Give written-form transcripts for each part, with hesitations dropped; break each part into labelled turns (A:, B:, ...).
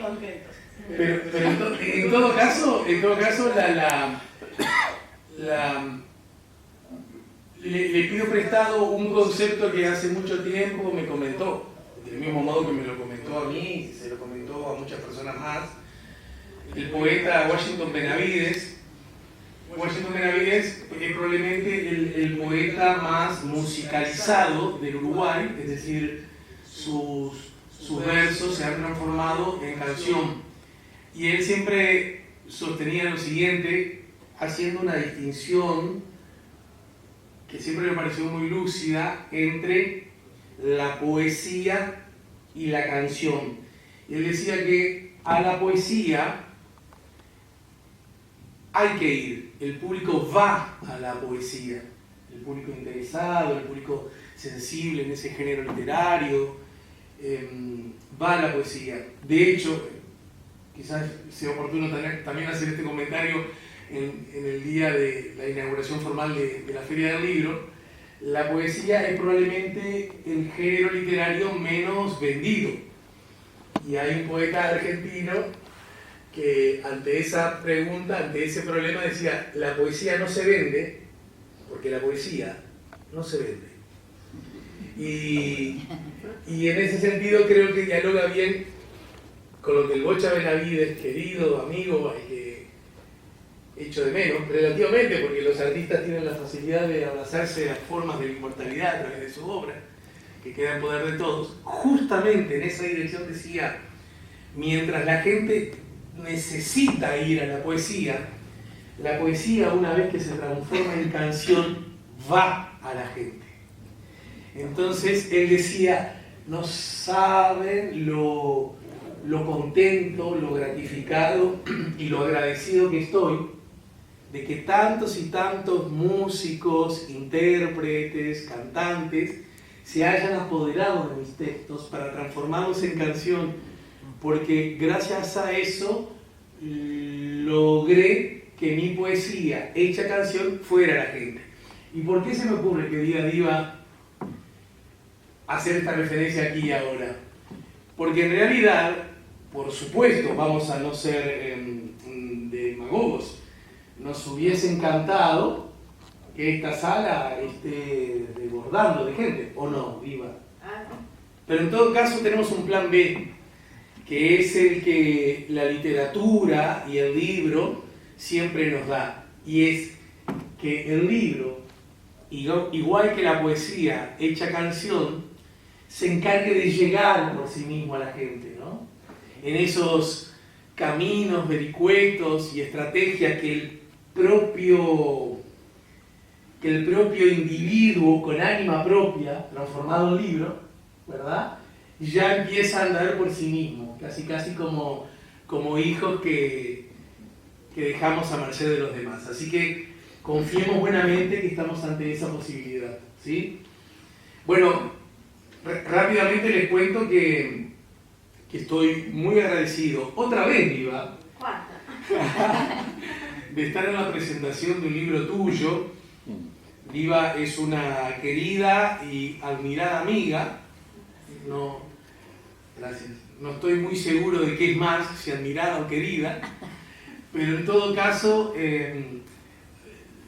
A: concretos.
B: Pero en todo caso, le pido prestado un concepto que hace mucho tiempo me comentó, del mismo modo que me lo comentó a mí, se lo comentó a muchas personas más, el poeta Washington Benavides. Washington Benavides es probablemente el poeta más musicalizado del Uruguay, es decir, sus versos se han transformado en canción. Y él siempre sostenía lo siguiente, haciendo una distinción que siempre me pareció muy lúcida entre la poesía y la canción. Y él decía que a la poesía hay que ir, el público va a la poesía, el público interesado, el público sensible en ese género literario, va a la poesía. De hecho, quizás sea oportuno también hacer este comentario en el día de la inauguración formal de la Feria del Libro. La poesía es probablemente el género literario menos vendido. Y hay un poeta argentino que ante esa pregunta, ante ese problema decía, la poesía no se vende, porque la poesía no se vende. Y en ese sentido creo que dialoga bien con lo que el Bocha Benavides, querido amigo, al que echo de menos, relativamente, porque los artistas tienen la facilidad de abrazarse de las formas de la inmortalidad a través de su obra, que queda en poder de todos, justamente en esa dirección decía, mientras la gente necesita ir a la poesía una vez que se transforma en canción va a la gente. Entonces él decía, no saben lo contento, lo gratificado y lo agradecido que estoy de que tantos y tantos músicos, intérpretes, cantantes se hayan apoderado de mis textos para transformarlos en canción, porque gracias a eso logré que mi poesía hecha canción fuera a la gente. ¿Y por qué se me ocurre que día a día hacer esta referencia aquí y ahora? Porque en realidad, por supuesto, vamos a no ser demagogos, nos hubiese encantado que esta sala esté desbordando de gente, ¿o no, Viva? Pero en todo caso tenemos un plan B, que es el que la literatura y el libro siempre nos da, y es que el libro, igual que la poesía hecha canción, se encargue de llegar por sí mismo a la gente, ¿no? En esos caminos, vericuetos y estrategias que el propio individuo con ánima propia, transformado en libro, ¿verdad?, ya empieza a andar por sí mismo, casi como hijos que dejamos a merced de los demás. Así que confiemos buenamente que estamos ante esa posibilidad, ¿sí? Bueno, rápidamente les cuento que estoy muy agradecido, otra vez, Viva, de estar en la presentación de un libro tuyo. Viva es una querida y admirada amiga. No, gracias. No estoy muy seguro de qué es más, si admirada o querida, pero en todo caso,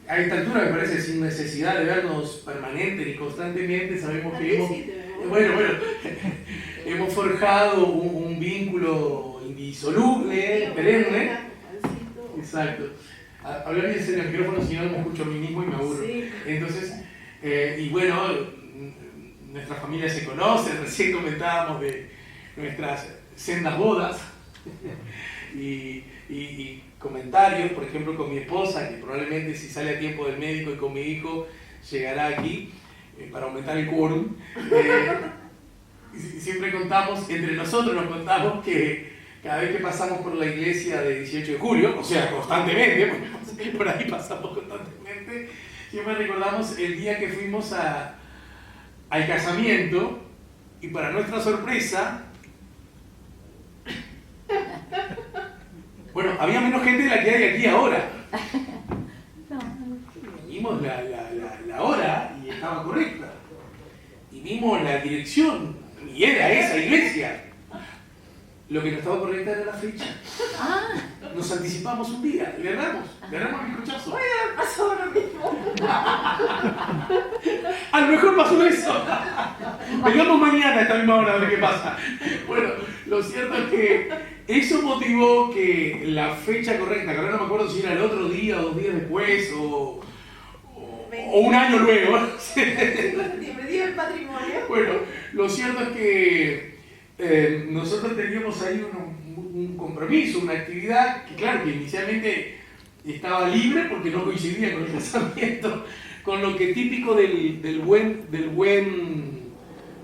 B: a esta altura me parece sin necesidad de vernos permanente y constantemente, sabemos que hemos forjado un vínculo indisoluble, perenne. Exacto. Hablar bien en el micrófono, si no me escucho a mí mismo y me aburro. Sí. Entonces, y bueno, nuestra familia se conoce, recién comentábamos de nuestras sendas bodas y comentarios, por ejemplo, con mi esposa, que probablemente si sale a tiempo del médico, y con mi hijo llegará aquí para aumentar el quórum. Siempre contamos, entre nosotros nos contamos que cada vez que pasamos por la iglesia de 18 de julio, o sea, constantemente, porque por ahí pasamos constantemente, siempre recordamos el día que fuimos al casamiento, y para nuestra sorpresa, bueno, había menos gente de la que hay aquí ahora. Vimos la hora y estaba correcta. Y y vimos la dirección, y era esa iglesia. Lo que no estaba correcta era la fecha. Nos anticipamos un día y ganamos el cochazo.
A: Puede haber pasado lo mismo.
B: A lo mejor pasó eso. Vengamos mañana a esta misma hora a ver qué pasa. Bueno, lo cierto es que eso motivó que la fecha correcta, que ahora no me acuerdo si era el otro día o 2 días después o un año luego.
A: 25 de septiembre, Día del Patrimonio.
B: Bueno, lo cierto es que nosotros teníamos ahí un compromiso, una actividad que claro, que inicialmente estaba libre porque no coincidía con el casamiento, con lo que típico del buen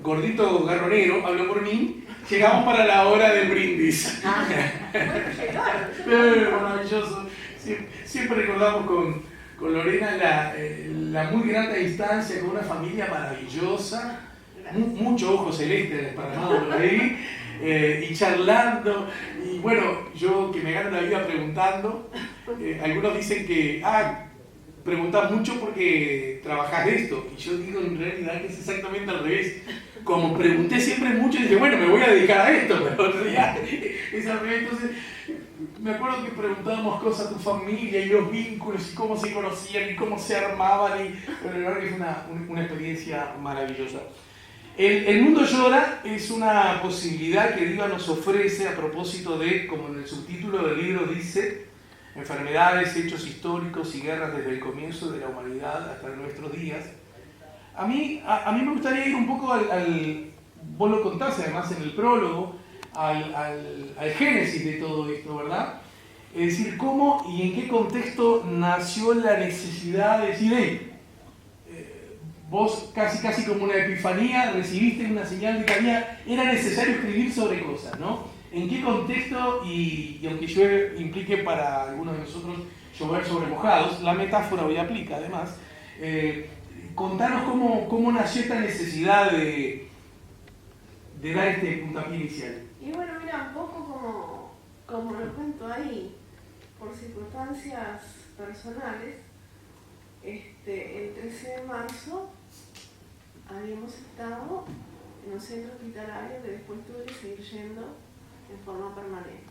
B: gordito garronero, hablo por mí, llegamos para la hora del brindis. Maravilloso. Siempre recordamos con Lorena la muy grata distancia con una familia maravillosa, mucho ojo celeste desparramado por ahí, y charlando. Y bueno, yo que me gano la vida preguntando, algunos dicen que preguntás mucho porque trabajás de esto. Y yo digo en realidad que es exactamente al revés. Como pregunté siempre mucho, dije, bueno, me voy a dedicar a esto, pero en realidad es al revés. Entonces, me acuerdo que preguntábamos cosas a tu familia y los vínculos y cómo se conocían y cómo se armaban. Bueno, la verdad que fue una experiencia maravillosa. El mundo llora es una posibilidad que Diva nos ofrece a propósito de, como en el subtítulo del libro dice, enfermedades, hechos históricos y guerras desde el comienzo de la humanidad hasta nuestros días. A mí me gustaría ir un poco vos lo contaste además en el prólogo, al génesis de todo esto, ¿verdad? Es decir, cómo y en qué contexto nació la necesidad de decir, vos casi como una epifanía recibiste una señal de que era necesario escribir sobre cosas, ¿no? ¿En qué contexto, y aunque llueve implique para algunos de nosotros llover sobre mojados, la metáfora hoy aplica además, contanos cómo nació esta necesidad de dar este puntapié inicial.
A: Y bueno, mira, un poco como lo cuento ahí, por circunstancias personales, el 13 de marzo habíamos estado en un centro hospitalario que después tuve que seguir yendo en forma permanente.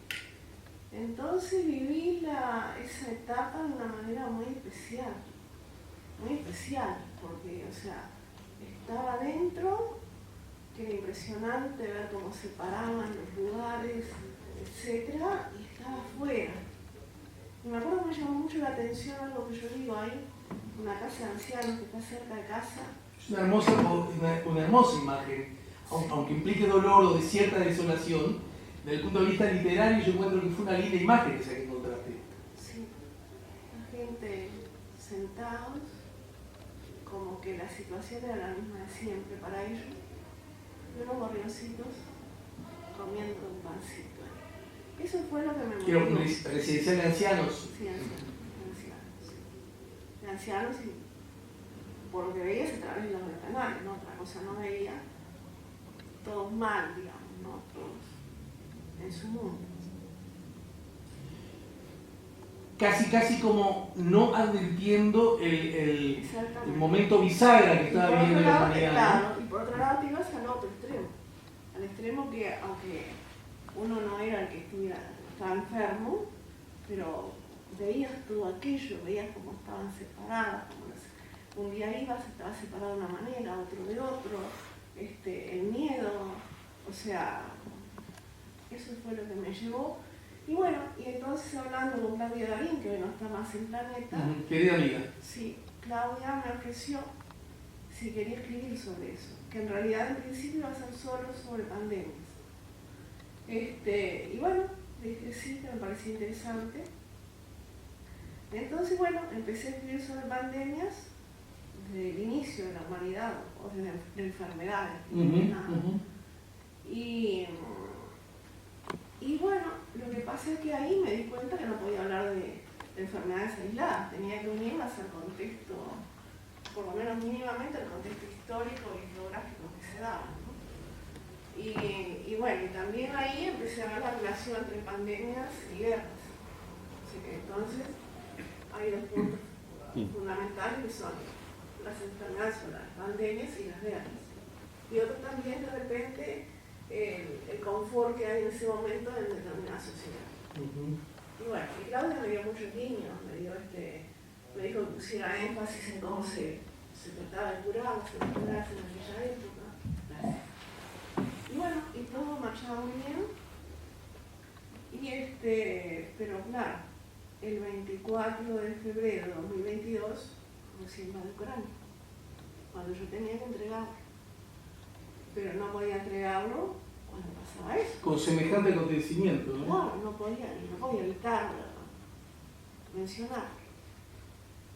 A: Entonces viví esa etapa de una manera muy especial, porque, o sea, estaba dentro, que era impresionante ver cómo se paraban los lugares, etc., y estaba afuera. Y me acuerdo que me llamó mucho la atención algo que yo digo ahí, una casa de ancianos que está cerca de casa.
B: Es una hermosa imagen, aunque implique dolor o de cierta desolación, desde el punto de vista literario yo encuentro que fue una linda imagen esa que encontraste.
A: Sí, la gente sentados, como que la situación era la misma de siempre para ellos, y unos gorrioncitos comiendo un pancito. Eso fue lo que me movió.
B: Quiero residencial de ancianos.
A: Sí, ancianos. De ancianos, y por lo que veías a través de los ventanales, ¿no? Otra cosa no veía. Todos mal, digamos, ¿no? Todos en su mundo.
B: Casi como no advirtiendo el momento bisagra que estaba viviendo la humanidad.
A: Claro, y por otro lado te ibas al otro extremo. Al extremo que, aunque uno no era el que estaba enfermo, pero veías todo aquello, veías cómo estaban separadas, un día ibas, estaba separado de una manera, otro de otro, el miedo, o sea, eso fue lo que me llevó. Y bueno, y entonces hablando con Claudia Darín, que hoy no está más en Planeta,
B: querida amiga.
A: Sí, Claudia me ofreció si quería escribir sobre eso, que en realidad en principio iba a ser solo sobre pandemias. Y bueno, dije sí, que me parecía interesante. Entonces, bueno, empecé a escribir sobre pandemias desde el inicio de la humanidad, o de enfermedades. Y bueno, lo que pasa es que ahí me di cuenta que no podía hablar de enfermedades aisladas, tenía que unirlas al contexto, por lo menos mínimamente al contexto histórico y geográfico que se daba, ¿no? Y bueno, y también ahí empecé a ver la relación entre pandemias y guerras. Así que entonces hay dos puntos fundamentales que son las enfermedades o las pandemias y las guerras. Y otro también de repente el confort que hay en ese momento en determinada sociedad. Y bueno, y Claudia me dio muchos guiños, me dijo que pusiera énfasis en cómo se trataba de curar las enfermedades en aquella época. Gracias. Y bueno, y todo marchaba muy bien. Pero claro, el 24 de febrero de 2022 recién va el Corán, cuando yo tenía que entregarlo. Pero no podía entregarlo cuando pasaba eso.
B: Con semejante acontecimiento, ¿no?
A: Claro, no podía evitar mencionar.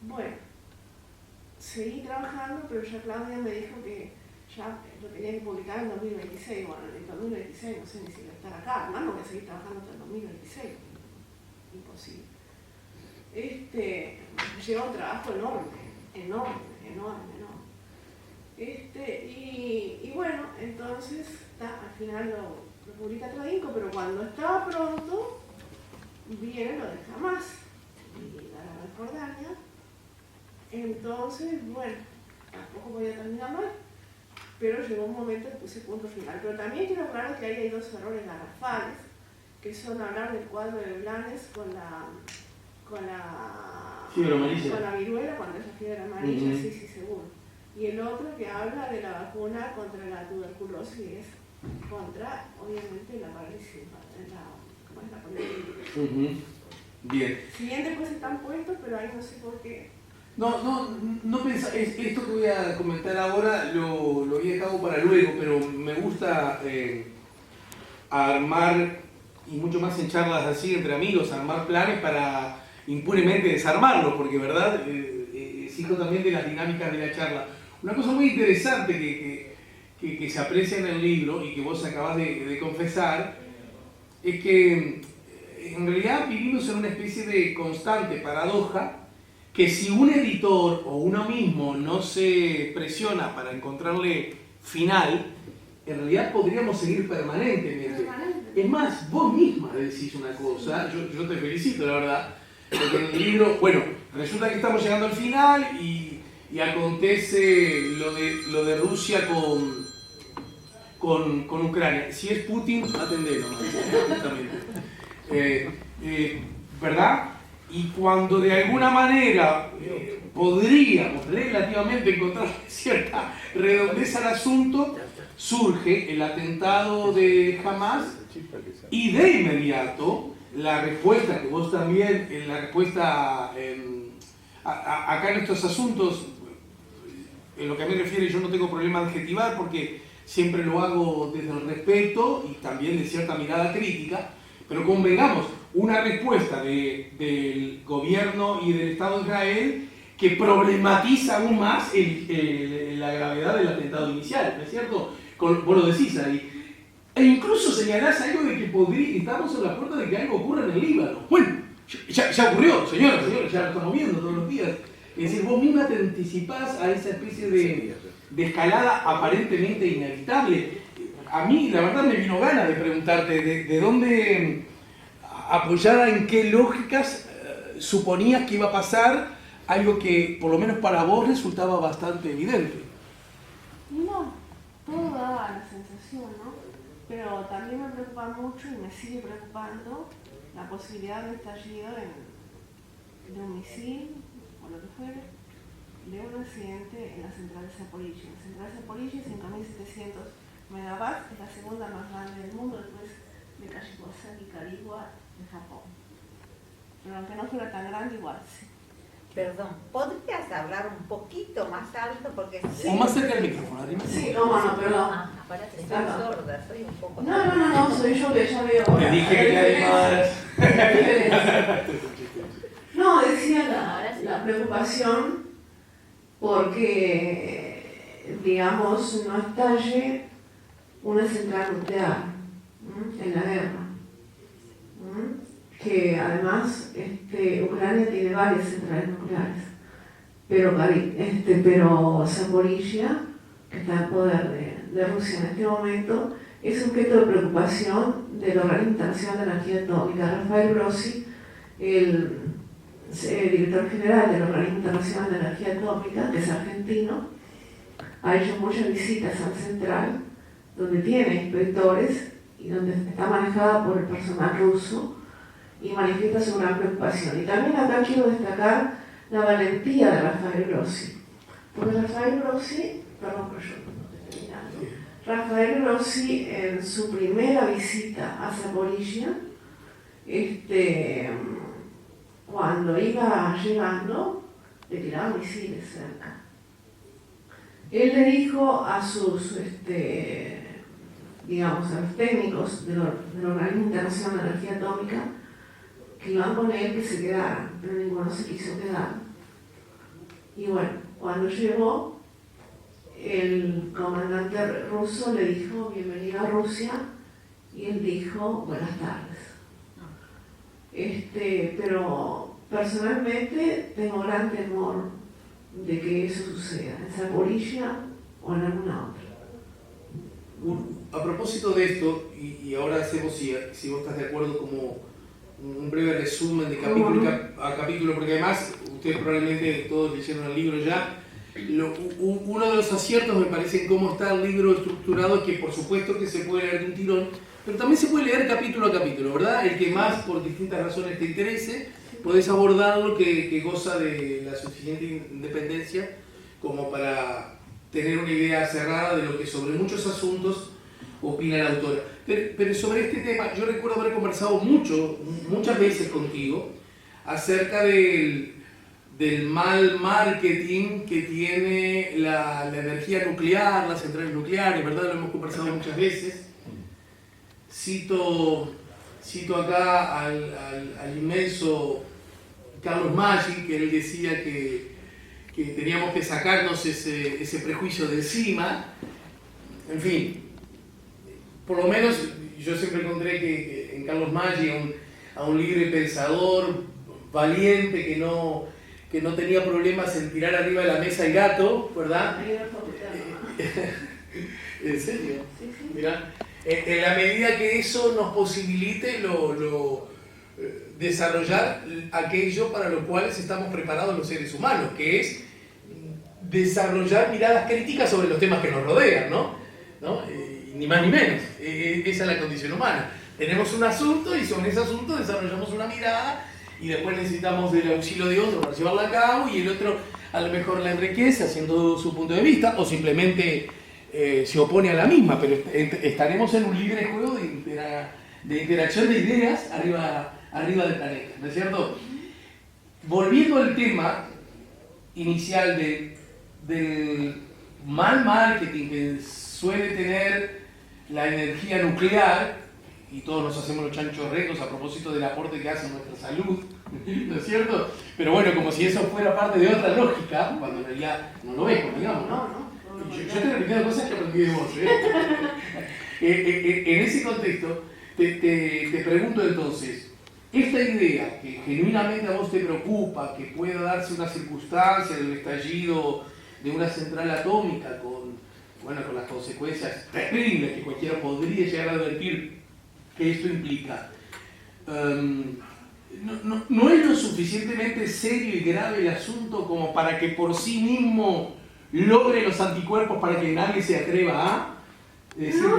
A: Bueno, seguí trabajando, pero ya Claudia me dijo que ya lo tenía que publicar en 2026. Bueno, en el 2026 no sé ni si voy a estar acá, además no voy a seguir trabajando hasta el 2026. Imposible. Lleva un trabajo enorme. Y bueno, entonces al final lo publica Tradinco, pero cuando estaba pronto viene lo de Hamas y la guerra de Jordania. Entonces, bueno, tampoco podía terminar mal, pero llegó un momento que puse punto final. Pero también quiero aclarar que ahí hay dos errores garrafales, que son hablar del cuadro de Blanes con la viruela, cuando es la fiebre amarilla, sí, seguro. Y el otro que habla de la vacuna contra la tuberculosis, es contra, obviamente, la parálisis, ¿cómo es la poliomielitis?
B: Bien.
A: Si bien después están puestos, pero ahí no sé por qué.
B: No pensaba, esto que voy a comentar ahora lo había dejado para luego, pero me gusta armar, y mucho más en charlas así entre amigos, armar planes para impunemente desarmarlos, porque verdad, es hijo también de las dinámicas de la charla. Una cosa muy interesante que se aprecia en el libro y que vos acabas de confesar, es que en realidad vivimos en una especie de constante paradoja, que si un editor o uno mismo no se presiona para encontrarle final, en realidad podríamos seguir permanentemente. Es más, vos misma decís una cosa, yo te felicito, la verdad, porque en el libro, bueno, resulta que estamos llegando al final y acontece lo de Rusia con Ucrania. Si es Putin, atendelo, ¿verdad? Y cuando de alguna manera podríamos relativamente encontrar cierta redondeza al asunto, surge el atentado de Hamas y de inmediato la respuesta, que vos también, la respuesta acá en estos asuntos, en lo que a mí refiere, yo no tengo problema de adjetivar porque siempre lo hago desde el respeto y también de cierta mirada crítica, pero convengamos, una respuesta del gobierno y del Estado de Israel que problematiza aún más la gravedad del atentado inicial, ¿no es cierto? Vos lo decís ahí. E incluso señalás algo de que estamos en la puerta de que algo ocurra en el Líbano. Bueno, ya ocurrió, señora, ya lo estamos viendo todos los días. Es decir, vos misma te anticipás a esa especie de escalada aparentemente inevitable. A mí, la verdad, me vino ganas de preguntarte de dónde, apoyada en qué lógicas suponías que iba a pasar algo que, por lo menos para vos, resultaba bastante evidente.
A: No, todo daba la sensación, ¿no? Pero también me preocupa mucho y me sigue preocupando la posibilidad de estallido de un misil o lo que fuere, de un accidente en la central de Zaporizhia. La central de Zaporizhia, 5.700 megawatts, es la segunda más grande del mundo después de Kashiwazaki Kariwa de Japón. Pero aunque no fuera tan grande, igual sí.
C: Perdón, ¿podrías hablar un poquito más alto? Porque
B: O más cerca del micrófono, arriba.
A: Sí, no, perdón.
C: Apárate, estoy sorda, soy un poco...
A: No, soy yo que ya veo.
B: Te dije que además...
A: No, decía la preocupación porque, digamos, no estalle una central nuclear en la guerra. Que además Ucrania tiene varias centrales nucleares, pero Zaporizhia, que está en poder de Rusia en este momento, es objeto de preocupación del Organismo Internacional de Energía Atómica. Rafael Grossi, el director general del Organismo Internacional de Energía Atómica, que es argentino, ha hecho muchas visitas a la central donde tiene inspectores y donde está manejada por el personal ruso y manifiesta su gran preocupación. Y también acá quiero destacar la valentía de Rafael Grossi, porque Rafael Grossi, perdón, pero yo no estoy terminando. Rafael Grossi en su primera visita a Zaporizhia, cuando iba llegando, le tiraban misiles cerca. Él le dijo a sus, digamos, a los técnicos del Organismo Internacional de Energía Atómica que iban con él que se quedaran, pero ninguno se quiso quedar. Y bueno, cuando llegó, el comandante ruso le dijo bienvenido a Rusia y él dijo buenas tardes. Pero personalmente tengo gran temor de que eso suceda en Zaporizhia o en alguna otra.
B: A propósito de esto, y ahora hacemos, si vos estás de acuerdo, como un breve resumen de capítulo a capítulo, porque además ustedes probablemente todos leyeron el libro ya. Uno de los aciertos me parece en cómo está el libro estructurado es que por supuesto que se puede leer de un tirón, pero también se puede leer capítulo a capítulo, ¿verdad? El que más por distintas razones te interese, podés abordarlo, que goza de la suficiente independencia como para tener una idea cerrada de lo que sobre muchos asuntos opina la autora. Pero sobre este tema, yo recuerdo haber conversado muchas veces contigo acerca del mal marketing que tiene la energía nuclear, las centrales nucleares, ¿verdad? Lo hemos conversado muchas veces. Cito acá al inmenso Carlos Maggi, que él decía que teníamos que sacarnos ese prejuicio de encima. En fin, por lo menos yo siempre encontré que en Carlos Maggi a un libre pensador valiente que no tenía problemas en tirar arriba de la mesa el gato, ¿verdad? ¿En serio?
A: Sí, sí.
B: Mirá, en la medida que eso nos posibilite desarrollar aquello para lo cual estamos preparados los seres humanos, que es desarrollar miradas críticas sobre los temas que nos rodean, ¿no? Ni más ni menos. Esa es la condición humana. Tenemos un asunto y sobre ese asunto desarrollamos una mirada y después necesitamos del auxilio de otro para llevarla a cabo y el otro a lo mejor la enriquece haciendo su punto de vista o simplemente se opone a la misma, pero estaremos en un libre juego de interacción de ideas arriba del planeta, ¿no es cierto? Volviendo al tema inicial del mal marketing que suele tener la energía nuclear, y todos nos hacemos los chanchorretos a propósito del aporte que hace a nuestra salud, ¿no es cierto? Pero bueno, como si eso fuera parte de otra lógica, cuando en realidad no lo ves, digamos, ¿no? Yo estoy repitiendo cosas que aprendí de vos, en ese contexto, te pregunto entonces, esta idea que genuinamente a vos te preocupa, que pueda darse una circunstancia del estallido de una central atómica con las consecuencias terribles que cualquiera podría llegar a advertir que esto implica, no es lo suficientemente serio y grave el asunto como para que por sí mismo logre los anticuerpos para que nadie se atreva a? Es decir,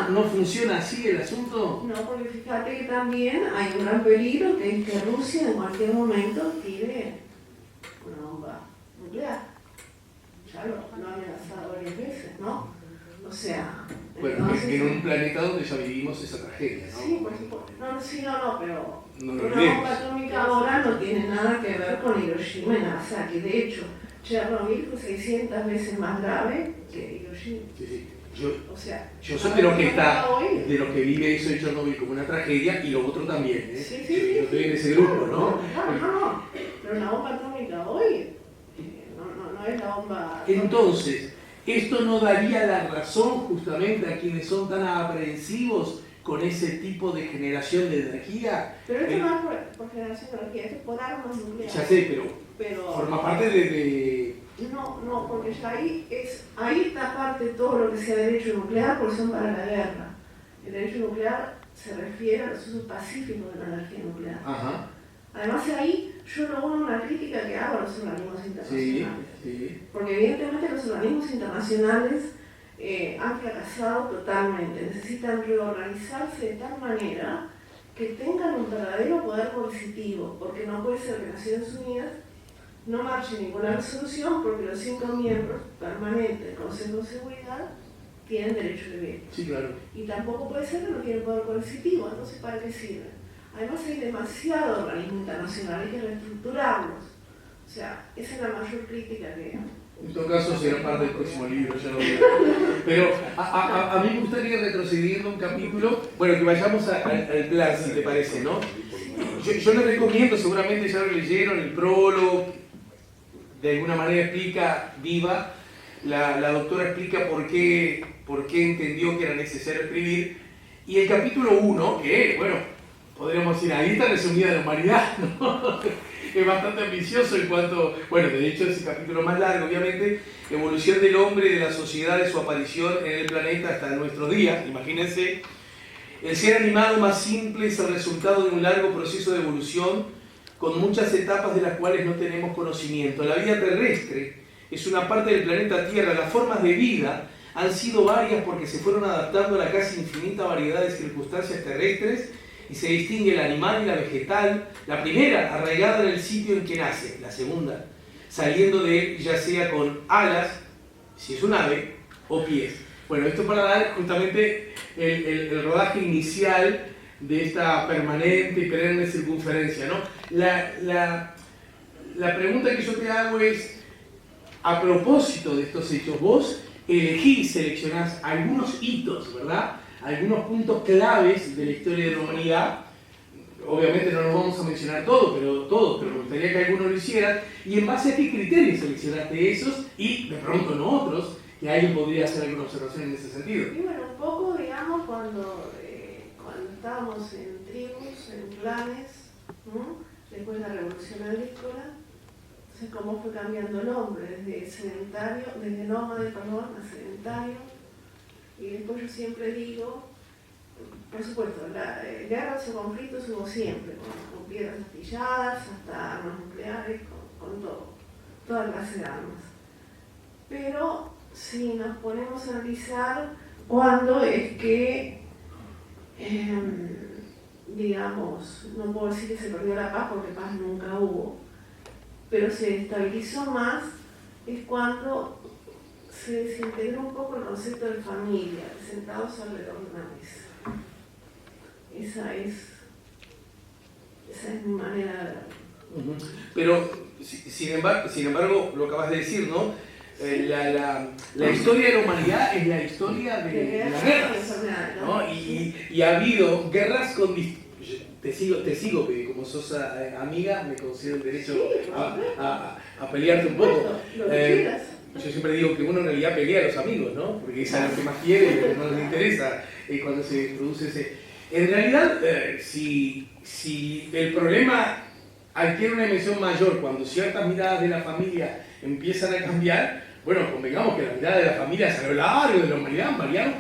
B: no funciona así el asunto.
A: No, porque fíjate que también hay un gran peligro que es que Rusia en cualquier momento tire una bomba nuclear. Ya lo han amenazado varias veces, ¿no? O sea...
B: Bueno, entonces, en un planeta donde ya vivimos esa tragedia, ¿no?
A: Sí, por supuesto. Pero
B: no
A: una bomba atómica ahora no tiene nada que ver con Hiroshima y Nagasaki. De hecho, Chernobyl fue 600 veces más grave que Hiroshima.
B: Sí.
A: Yo
B: soy de los que vive eso de Chernobyl como una tragedia y lo otro también, ¿eh?
A: Sí.
B: Yo estoy en ese grupo, ¿no?
A: No. Pero la bomba atómica hoy no es la bomba...
B: Entonces, ¿esto no daría la razón justamente a quienes son tan aprensivos con ese tipo de generación de energía?
A: Pero esto no es por generación de energía, esto es por armas nucleares.
B: Ya sé, pero forma parte de...
A: No, porque ya ahí está parte de todo lo que sea derecho nuclear, porque son para la guerra. El derecho nuclear se refiere a los usos pacíficos de la energía nuclear.
B: Ajá.
A: Además ahí yo no uno una crítica que hago a los organismos internacionales.
B: Sí.
A: Porque evidentemente los organismos internacionales han fracasado totalmente. Necesitan reorganizarse de tal manera que tengan un verdadero poder coercitivo, porque no puede ser que Naciones Unidas no marche ninguna resolución porque los 5 miembros permanentes del Consejo de Seguridad tienen derecho de veto.
B: Sí, claro.
A: Y tampoco puede ser que no tienen poder coercitivo, entonces ¿para qué sirve? Además hay demasiado organismo internacional, hay que reestructurarlos. O sea, esa es la mayor crítica que...
B: En todo caso será parte del próximo libro, ya lo veo. Pero a mí me gustaría retrocediendo un capítulo, bueno, que vayamos al plan, si te parece, ¿no? Yo les recomiendo, seguramente ya lo leyeron, el prólogo, de alguna manera explica, viva, la doctora explica por qué entendió que era necesario escribir, y el capítulo 1, que, bueno, podríamos decir, ahí está resumida la humanidad, ¿no? Es bastante ambicioso en cuanto, bueno, de hecho es el capítulo más largo, obviamente, evolución del hombre y de la sociedad, de su aparición en el planeta hasta nuestros días. Imagínense, el ser animado más simple es el resultado de un largo proceso de evolución con muchas etapas de las cuales no tenemos conocimiento. La vida terrestre es una parte del planeta Tierra. Las formas de vida han sido varias porque se fueron adaptando a la casi infinita variedad de circunstancias terrestres y se distingue el animal y la vegetal, la primera arraigada en el sitio en que nace, la segunda saliendo de él ya sea con alas, si es un ave, o pies. Bueno, esto para dar justamente el rodaje inicial de esta permanente y perenne circunferencia, ¿no? La pregunta que yo te hago es, a propósito de estos hechos, vos elegís, seleccionás algunos hitos, ¿verdad? Algunos puntos claves de la historia de la humanidad. Obviamente no nos vamos a mencionar todos, pero me gustaría que algunos lo hicieran. ¿Y en base a qué criterios seleccionaste esos y de pronto no otros? Que alguien podría hacer alguna observación en ese sentido.
A: Y bueno, un poco, digamos, cuando estábamos en tribus, en clanes, ¿no? Después de la revolución agrícola, entonces cómo fue cambiando el hombre, desde sedentario, desde nómade, perdón, a sedentario. Y después yo siempre digo, por supuesto, guerras o conflictos hubo siempre, con piedras astilladas, hasta armas nucleares, con todo, toda clase de armas. Pero si nos ponemos a analizar cuándo es que, digamos, no puedo decir que se perdió la paz porque paz nunca hubo, pero se estabilizó más, es cuando se desintegró un poco el concepto de familia, sentados alrededor de una mesa. Esa es mi manera de verlo.
B: Pero, sin embargo, lo acabas de decir, ¿no? La historia de la humanidad es la historia de las guerras, ¿no? Y ha habido guerras con... Te sigo, que como sos amiga, me concedo el derecho a pelearte un poco. Yo siempre digo que uno en realidad pelea a los amigos, ¿no? Porque es a lo que más quiere y lo que más les interesa cuando se produce ese... En realidad, si el problema adquiere una dimensión mayor cuando ciertas miradas de la familia empiezan a cambiar, bueno, convengamos que las miradas de la familia a lo largo de la humanidad han variado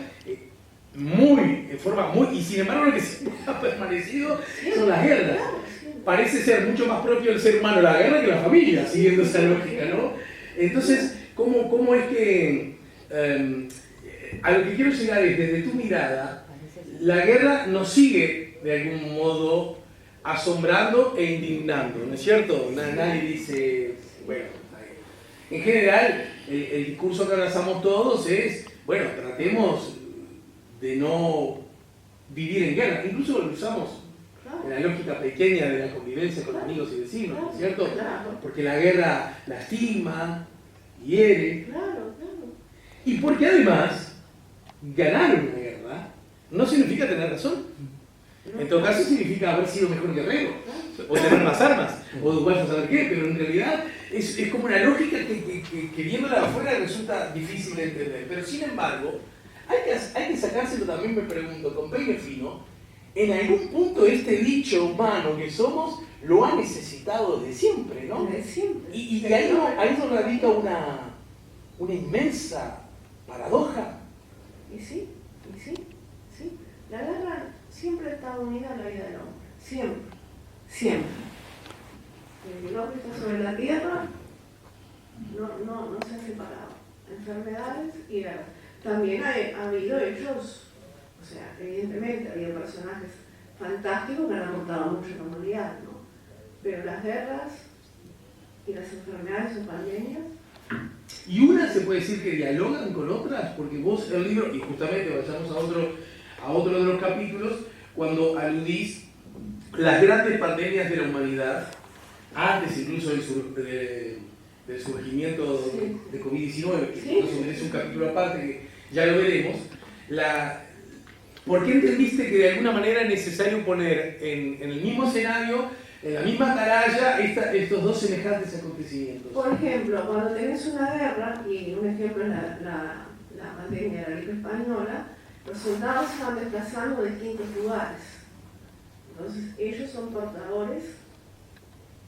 B: en forma muy... Y sin embargo lo que siempre ha permanecido son las guerras. Parece ser mucho más propio del ser humano la guerra que la familia, siguiendo esa lógica, ¿no? Entonces, ¿cómo es que... a lo que quiero llegar es, desde tu mirada, la guerra nos sigue de algún modo asombrando e indignando, ¿no es cierto? Nadie dice, bueno, en general el discurso que abrazamos todos es, bueno, tratemos de no vivir en guerra, incluso lo usamos en la lógica pequeña de la convivencia con amigos y vecinos, ¿no es cierto? Porque la guerra lastima, hiere, y porque además ganar una guerra no significa tener razón. En todo caso significa haber sido mejor guerrero, o tener más armas, o vaya a saber qué, pero en realidad es como una lógica que viéndola de afuera resulta difícil de entender. Pero sin embargo, hay que sacárselo también, me pregunto, con peine fino, en algún punto este bicho humano que somos lo ha necesitado desde siempre, ¿no?
A: Desde siempre.
B: Y ahí no radica una inmensa paradoja.
A: Y sí. La guerra siempre ha estado unida a la vida del hombre. Siempre. El hombre está sobre la tierra, no se ha separado. Enfermedades y guerras. también ha habido hechos, o sea, evidentemente ha habido personajes fantásticos que han aportado mucho a la humanidad, ¿no? Pero las guerras y las enfermedades o pandemias.
B: Y unas se puede decir que dialogan con otras, porque vos el libro, y justamente vayamos a otro de los capítulos, cuando aludís las grandes pandemias de la humanidad, antes incluso del surgimiento de COVID-19, que eso merece un capítulo aparte, que ya lo veremos, ¿por qué entendiste que de alguna manera es necesario poner en el mismo escenario, en la misma atalaya, estos dos semejantes acontecimientos?
A: Por ejemplo, cuando tenés una guerra, y un ejemplo es la pandemia de la gripe española, los soldados se van desplazando de distintos lugares. Entonces, ellos son portadores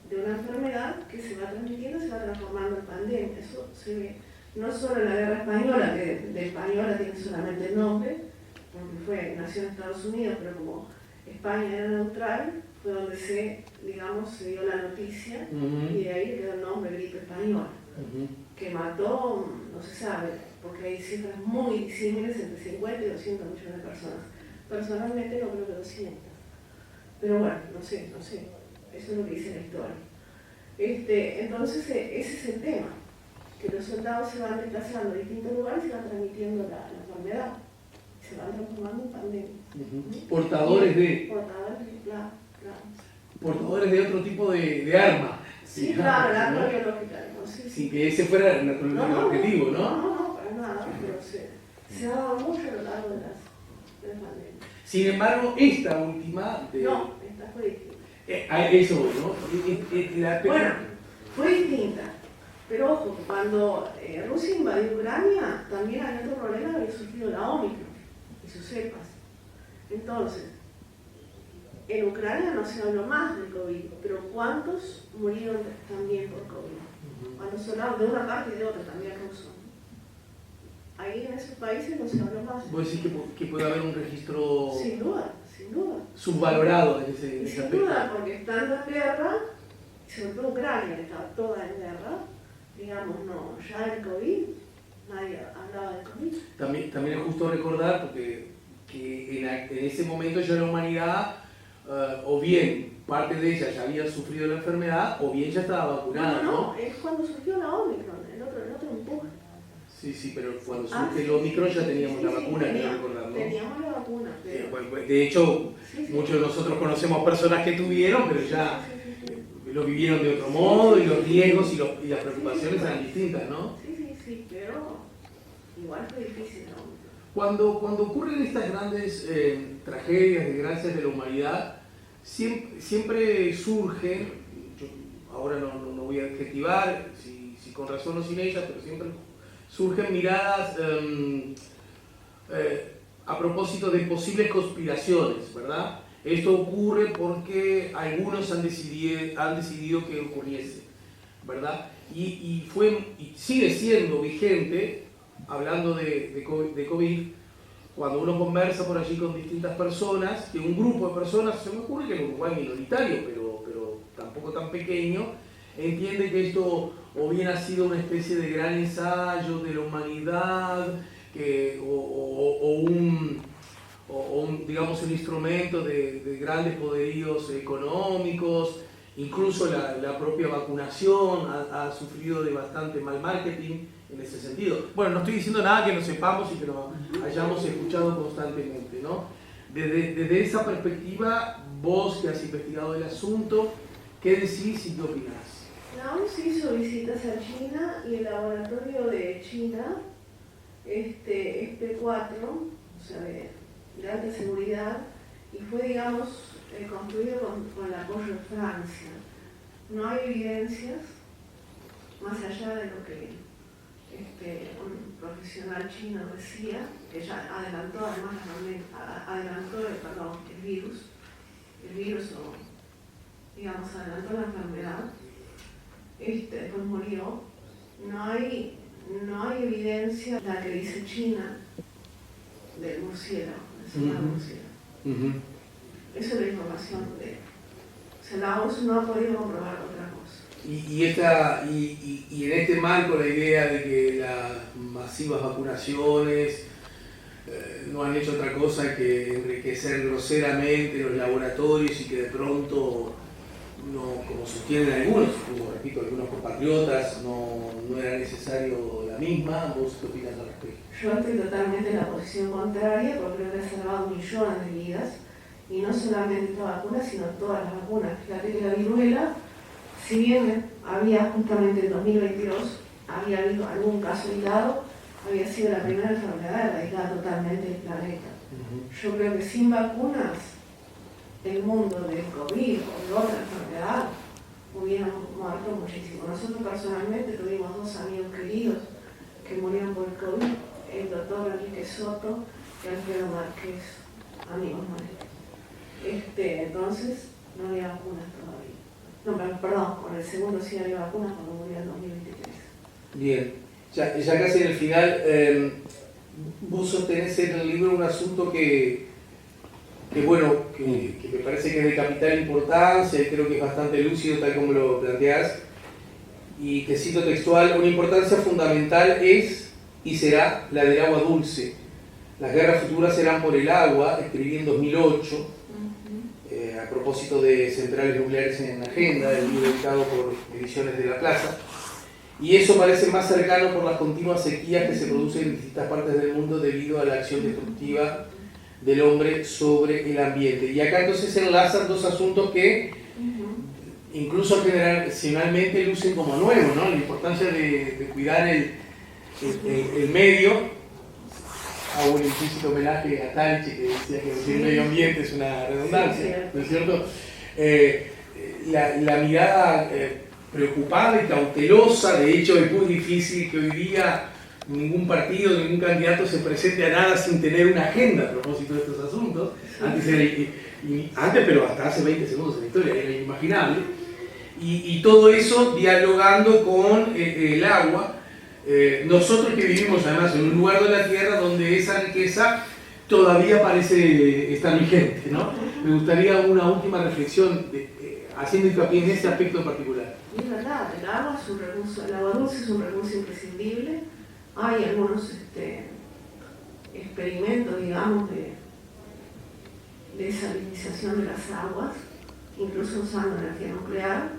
A: de una enfermedad que se va transmitiendo y se va transformando en pandemia. Eso se ve no solo en la guerra española, que de española tiene solamente el nombre, porque nació en Estados Unidos, pero como España era neutral, fue donde se dio la noticia, y de ahí quedó el nombre gripe española, que mató, no se sabe, porque hay cifras muy disímiles, entre 50 y 200 millones de personas. Personalmente no creo que 200. Pero bueno, no sé, eso es lo que dice la historia. Entonces, ese es el tema, que los soldados se van desplazando a distintos lugares y se van transmitiendo la enfermedad, se van transformando en pandemia.
B: Portadores de...
A: Claro.
B: Portadores de otro tipo de arma.
A: Sí, claro, el arma biológica. ¿No?
B: Sí, que ese fuera el objetivo, ¿no?
A: No, para nada, pero se ha dado mucho a lo largo de las pandemias.
B: Sin embargo, esta última...
A: No, esta fue distinta.
B: A eso, ¿no?
A: Bueno, fue distinta. Pero ojo, cuando Rusia invadió Ucrania, también había otro problema, había surgido la Omicron y sus cepas. Entonces, en Ucrania no se habló más del COVID, pero ¿cuántos murieron también por COVID? Cuando se hablaba de una parte y de otra, también ruso. Ahí en esos países no se habló más.
B: ¿Vos decís que puede haber un registro...
A: Sin duda.
B: Subvalorado en ese
A: sin
B: aspecto?
A: duda, porque estando en guerra, sobre todo Ucrania, que estaba toda en guerra, ya el COVID, nadie hablaba del COVID.
B: También es justo recordar, porque que en ese momento ya la humanidad, o bien parte de ella ya había sufrido la enfermedad, o bien ya estaba vacunada,
A: No, es cuando surgió la Omicron, el otro empuje.
B: Sí, pero cuando surge el Omicron ya teníamos la vacuna, quiero recordar, ¿no?
A: Teníamos la vacuna, pero...
B: De hecho, muchos de nosotros conocemos personas que tuvieron, pero ya lo vivieron de otro modo, y los riesgos y las preocupaciones eran distintas, ¿no?
A: Sí, pero igual fue difícil, ¿no?
B: Cuando ocurren estas grandes tragedias, desgracias de la humanidad, siempre surgen, yo ahora no voy a adjetivar si con razón o sin ellas, pero siempre surgen miradas a propósito de posibles conspiraciones, ¿verdad? Esto ocurre porque algunos han decidido que ocurriese, ¿verdad? Y sigue siendo vigente, hablando de COVID, cuando uno conversa por allí con distintas personas, que un grupo de personas, se me ocurre que en Uruguay minoritario, pero tampoco tan pequeño, entiende que esto o bien ha sido una especie de gran ensayo de la humanidad, o un instrumento de grandes poderíos económicos. Incluso la propia vacunación ha sufrido de bastante mal marketing en ese sentido. Bueno, no estoy diciendo nada que no sepamos y que no hayamos escuchado constantemente, ¿no? Desde esa perspectiva, vos que has investigado el asunto, ¿qué decís y qué opinás?
A: La OMS hizo visitas a China y el laboratorio de China, SP4, o sea, de alta seguridad, y fue, construido con el apoyo de Francia. No hay evidencias, más allá de lo que un profesional chino decía, que ya adelantó además el virus adelantó la enfermedad, después murió. No hay evidencia, la que dice China, del murciélago, del murciélago. Esa es la información de... O sea, la OMS no ha podido comprobar otra cosa.
B: Y en este marco la idea de que las masivas vacunaciones no han hecho otra cosa que enriquecer groseramente los laboratorios y que de pronto, no, como sostienen algunos, como repito, algunos compatriotas, no era necesario la misma. ¿Vos qué opinas al respecto?
A: Yo estoy totalmente en la posición contraria porque creo que ha salvado millones de vidas, y no solamente esta vacuna, sino todas las vacunas. Fíjate que la viruela, si bien había justamente en 2022, había habido algún caso aislado, había sido la primera enfermedad aislada totalmente del planeta. Yo creo que sin vacunas, el mundo del COVID o de otra enfermedad hubieran muerto muchísimo. Nosotros personalmente tuvimos 2 amigos queridos que murieron por el COVID, el doctor Enrique Soto y Alfredo Márquez, amigos nuestros. Entonces no había vacunas todavía. No, perdón, con el segundo sí había vacunas cuando murió en 2023.
B: Bien, ya casi en el final, vos sostenés en el libro un asunto que me parece que es de capital importancia y creo que es bastante lúcido tal como lo planteás, y que cito textual: una importancia fundamental es y será la del agua dulce. Las guerras futuras serán por el agua, escribí en 2008, a propósito de centrales nucleares en agenda, el libro editado por Ediciones de la Plaza, y eso parece más cercano por las continuas sequías que se producen en distintas partes del mundo debido a la acción destructiva del hombre sobre el ambiente. Y acá entonces se enlazan 2 asuntos que incluso generacionalmente lucen como nuevos, ¿no? La importancia de cuidar el medio. Hago un implícito homenaje a Tanchi, que decía que decir medio ambiente es una redundancia, ¿no es cierto? La mirada preocupada y cautelosa. De hecho, es muy difícil que hoy día ningún partido, ningún candidato se presente a nada sin tener una agenda a propósito de estos asuntos. Antes, pero hasta hace 20 segundos en la historia, era inimaginable. Y todo eso dialogando con el agua. Nosotros que vivimos además en un lugar de la tierra donde esa riqueza todavía parece estar vigente, ¿no? Me gustaría una última reflexión haciendo hincapié en ese aspecto en particular.
A: Es verdad, el agua es un recurso, el agua dulce es un recurso imprescindible. Hay algunos experimentos, digamos, de desalinización de las aguas, incluso usando energía nuclear,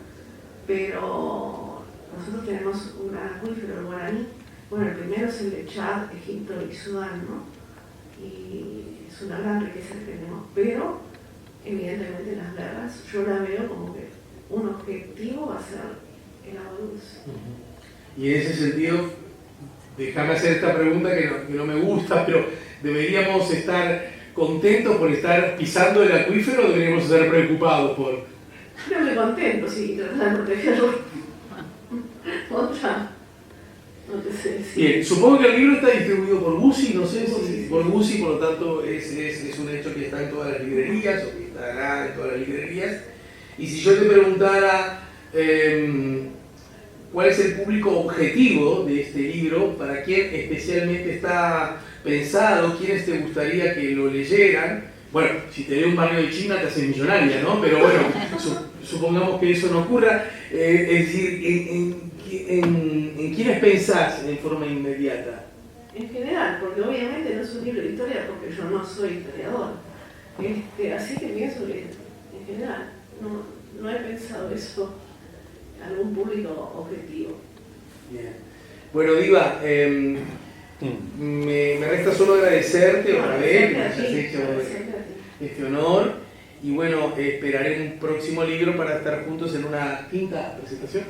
A: pero nosotros tenemos un gran acuífero, el Guaraní. Bueno, el primero es el de Chad, Egipto y Sudán, ¿no? Y es una gran riqueza que tenemos, pero evidentemente las guerras yo la veo como que un objetivo va a ser el agua dulce.
B: Y en ese sentido, déjame hacer esta pregunta que no me gusta, pero ¿deberíamos estar contentos por estar pisando el acuífero o deberíamos estar preocupados por...?
A: Yo me contento, sí, tratar de protegerlo. Otra, no te sé decir.
B: Bien, supongo que el libro está distribuido por Guzzi, no sé si por Guzzi, por lo tanto es un hecho que está en todas las librerías, o que estará en todas las librerías. Y si yo te preguntara cuál es el público objetivo de este libro, para quién especialmente está pensado, quiénes te gustaría que lo leyeran. Bueno, si te lee un barrio de China te hace millonaria, ¿no? Pero bueno, supongamos que eso no ocurra. Es decir, ¿en quiénes pensás en forma inmediata?
A: En general, porque obviamente no es un libro de historia, porque yo no soy historiador. Así que pienso que en general no he pensado eso, algún público objetivo.
B: Bien. Bueno, Diva, me resta solo agradecerte otra vez que me hayas hecho este honor. Y bueno, esperaré un próximo libro para estar juntos en una quinta presentación.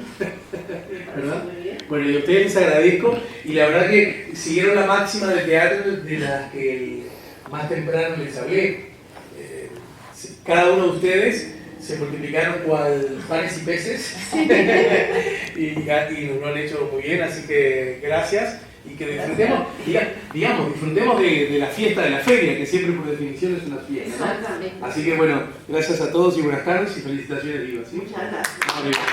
B: ¿Verdad? Bueno, y a ustedes les agradezco. Y la verdad que siguieron la máxima del teatro de la que más temprano les hablé. Cada uno de ustedes se multiplicaron cual panes y peces. y lo han hecho muy bien, así que gracias. Y que disfrutemos, disfrutemos de la fiesta de la feria, que siempre por definición es una fiesta, ¿no? Así que bueno, gracias a todos y buenas tardes y felicitaciones, Diva, ¿sí?
A: Muchas gracias.
B: Gracias.